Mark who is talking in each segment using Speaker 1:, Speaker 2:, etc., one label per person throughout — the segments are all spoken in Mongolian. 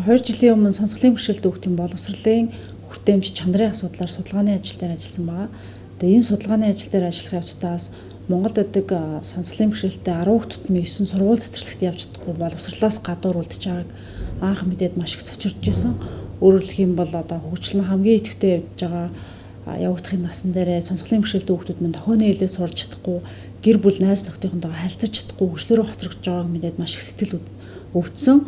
Speaker 1: 2 жилийн өмнө сонсголын бэрхшээлтэй хүүхдийн боловсролын хүртээмж чанарын асуудлаар судалгааны ажил дээр ажилласан байгаа. Тэгээ энэ судалгааны ажил дээр ажиллах явцдаас Монголд байдаг сонсголын бэрхшээлтэй 10 хүүхдийн 9 сургууль цэцэрлэгт явж чадахгүй боловсролоос гадуур үлдэж байгааг анх мэдээд маш их цочирж байсан. Өөрөөр хэлэх юм бол одоо хөгжил нь хамгийн идэвхтэй явж байгаа явагдахын насан дээрээ сонсголын бэрхшээлтэй хүүхдүүд мань тохионы хэлээ сурж чадахгүй, гэр бүл найз нөхдийнхөнтэйгээ харилцаж чадахгүй, хөгжлөөрөө хоцрогдож байгааг мэдээд маш их сэтгэл өвдсөн.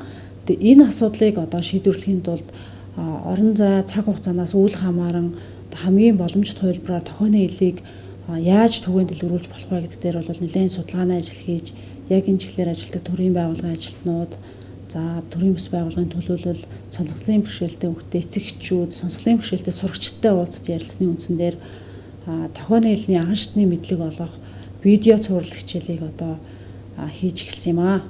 Speaker 1: Тэгээ энэ асуудлыг одоо шийдвэрлэхийн тулд орон зай цаг хугацаанаас үл хамааран хамгийн боломжит хувилбараар тохионы хэлийг яаж түгээн дэлгэрүүлж болох вэ гэдэг дээр бол нэлээд судалгааны ажил хийж, яг энэ чиглэлээр ажилладаг төрийн байгууллагын ажилтнууд, за төрийн бас байгууллагын төлөөлөл, сонсголын бэрхшээлтэй хүүхдээ эцэгчүүд, сонсголын бэрхшээлтэй сурагчдтай уулзаж ярилцсны үндсээр тохионы хэлний анхан шатны мэдлэг олгох видео цуврал хичээлийг одоо хийж эхэлсэн юм аа.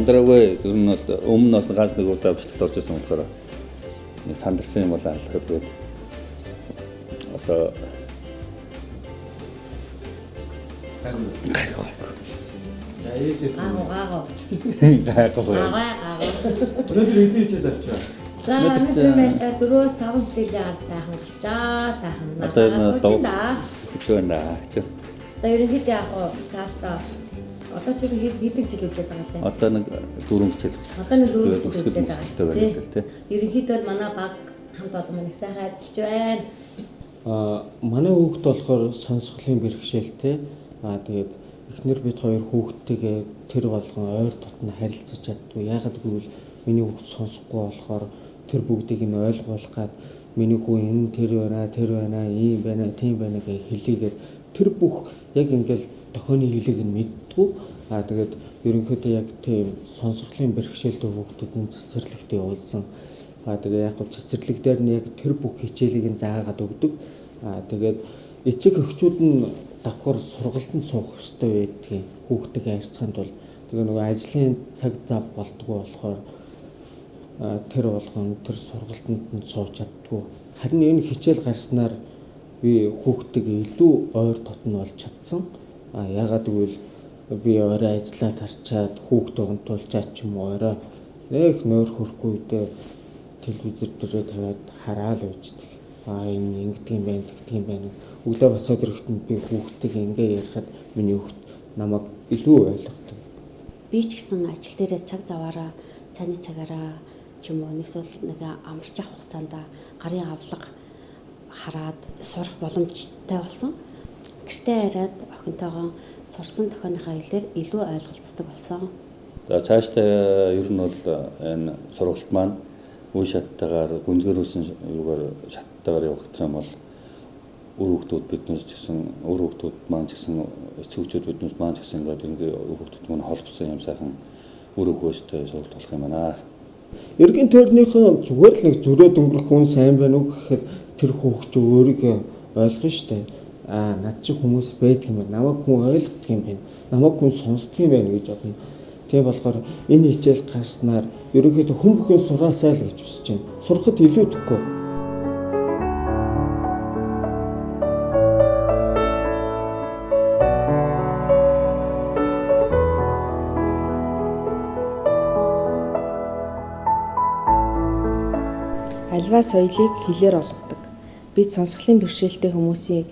Speaker 2: Сандраагүй ер нь бол өмнө нь ганц нэг удаа бичлэгт орж ирсэн болохоор сандарсан юм бол алхахад гээд одоо гайхав.
Speaker 3: Өнөөдөр хэдий хичээл авчаа?
Speaker 4: За өнөөдөр 4-5 жилийн яагаад сайхан гарчаа, сайхан надаас суучаа.
Speaker 2: Чөөнэ.
Speaker 4: Одоо ерөнхийдөө яг цаашдаа одоо ч хэдэн жил үлдээд байгаа юм бэ?
Speaker 2: Одоо нэг 4 хичээл.
Speaker 4: Одоо нэг 4 жил үлдээд байгаа тийм. Ерөнхийдөө манай баг хамт олон маань их сайхан ажиллаж байна.
Speaker 3: Манай хүүхд болохоор сонсголын бэрхшээлтэй. Тэгээд эхнэр бид хоёр хүүхдтэйгээ тэр болгон ойр дотн харилцаж чаддгүй. Яагаад гэвэл миний хүүхд сонсохгүй болохоор тэр бүгдийг нь ойлгуулах гад миний хүү энэ тэр байна, ийм байна, тийм байна гэж хэлийгээд тэр бүх яг ингээл тохионы хэлийг нь мэддэггүй. Тэгээд ерөнхийдөө яг тийм сонсголын бэрхшээлтэй хүүхдүүдийн цэцэрлэгт явуулсан. Тэгээ яг гоо цэцэрлэг дээр нь яг тэр бүх хичээлийг нь заагаад өгдөг. Тэгээд эцэг эхчүүд нь давхар сургалтанд суух ёстой байдгийг хүүхдтэйгээ харьцахын тулд тэгээ нөгөө ажлын цаг зав болдгоо болохоор тэр болгон тэр сургалтанд нь сууж чаддгүй. Харин энэ хичээл гарснаар би хүүхдтэйгээ илүү ойр дотн болж чадсан. Ягаад гэвэл би орой ажиллаад харчаад хүүхдээ гонтуулчаад ч юм уу орой нэг нойр хөрөхгүй үедээ телевизэр дээрээ тавиад хараал үйждэг. Энэ ингэдэг юм байна, тэгдэг юм байна. Өглөө босоод ирэхдээ би хүүхдтэйгээ ингээ ярихад миний хүүхд намайг илүү ойлгодог.
Speaker 4: Би ч гэсэн ажил дээрээ цаг заваараа, цааны цагаараа ч юм уу нэгсэл нэг амарч авах хугацаанд гарын авлага хараад сурах боломжтой болсон. Гэртээ хараад охинтойгоо сурсан тохионыхаа хэлээр илүү ойлголцдог болсон.
Speaker 2: За цаашдаа ер нь бол энэ сургалт маань үе шаттайгаар гүнзгийрүүлсэн юугаар шаттайгаар явагдах юм бол өөр хүүхдүүд биднээс ч гэсэн өөр хүүхдүүд маань ч гэсэн эцэгчүүд биднээс маань ч гэсэн ингээ хүүхдүүд маань холбосон юм сайхан өөр өгөөстэй сургалт болох юм байна.
Speaker 3: Эргийн тойрныхон зүгээр л нэг зүрээд өнгөрөх хүн сайн байна уу гэхэд тэр хүүхд ч өөрийгөө ойлгоно штэ. Над чи хүмүүс байдаг юм байна. Намайг хүн ойлгодог юм байна. Намайг хүн сонсдог юм байна гэж бодно. Тийм болохоор энэ хичээл гарснаар ерөнхийдөө хүн бүхэн сураасай л гэж хүсэж байна. Сурахад илүү төгөө.
Speaker 5: Альва соёлыг хэлээр олгодог. Бид сонсголын бэрхшээлтэй хүмүүсийн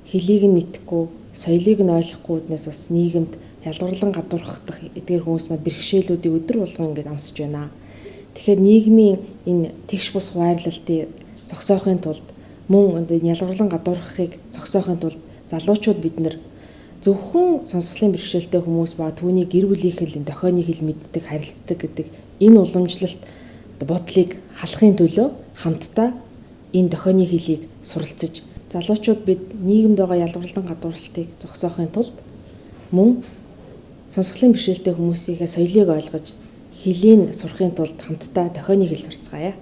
Speaker 5: хэлийг нь мэдэхгүй, соёлыг нь ойлгохгүй үднээс бас нийгэмд ялгарлан гадуурхах эдгээр хүмүүс маань бэрхшээлүүдийг өдөр болгон ингэж амсаж байна. Тэгэхээр нийгмийн энэ тэгш бус хуваарлалтыг зогсоохын тулд мөн энэ ялгарлан гадуурхахыг зогсоохын тулд залуучууд бид нар зөвхөн сонсголын бэрхшээлтэй хүмүүс ба түүний гэр бүлийнхэн л тохионы хэл мэддэг, харилцдаг гэдэг энэ уламжлалт бодлыг халахын төлөө хамтдаа энэ тохионы хэлийг суралцаж залуучууд бид нийгэмд байгаа ялгарлан гадуурхалтыг зогсоохын тулд мөн сонсголын бэрхшээлтэй хүмүүсийнхээ соёлыг ойлгож хэлийг сурахын тулд хамтдаа тохионы хэл сурцгаая.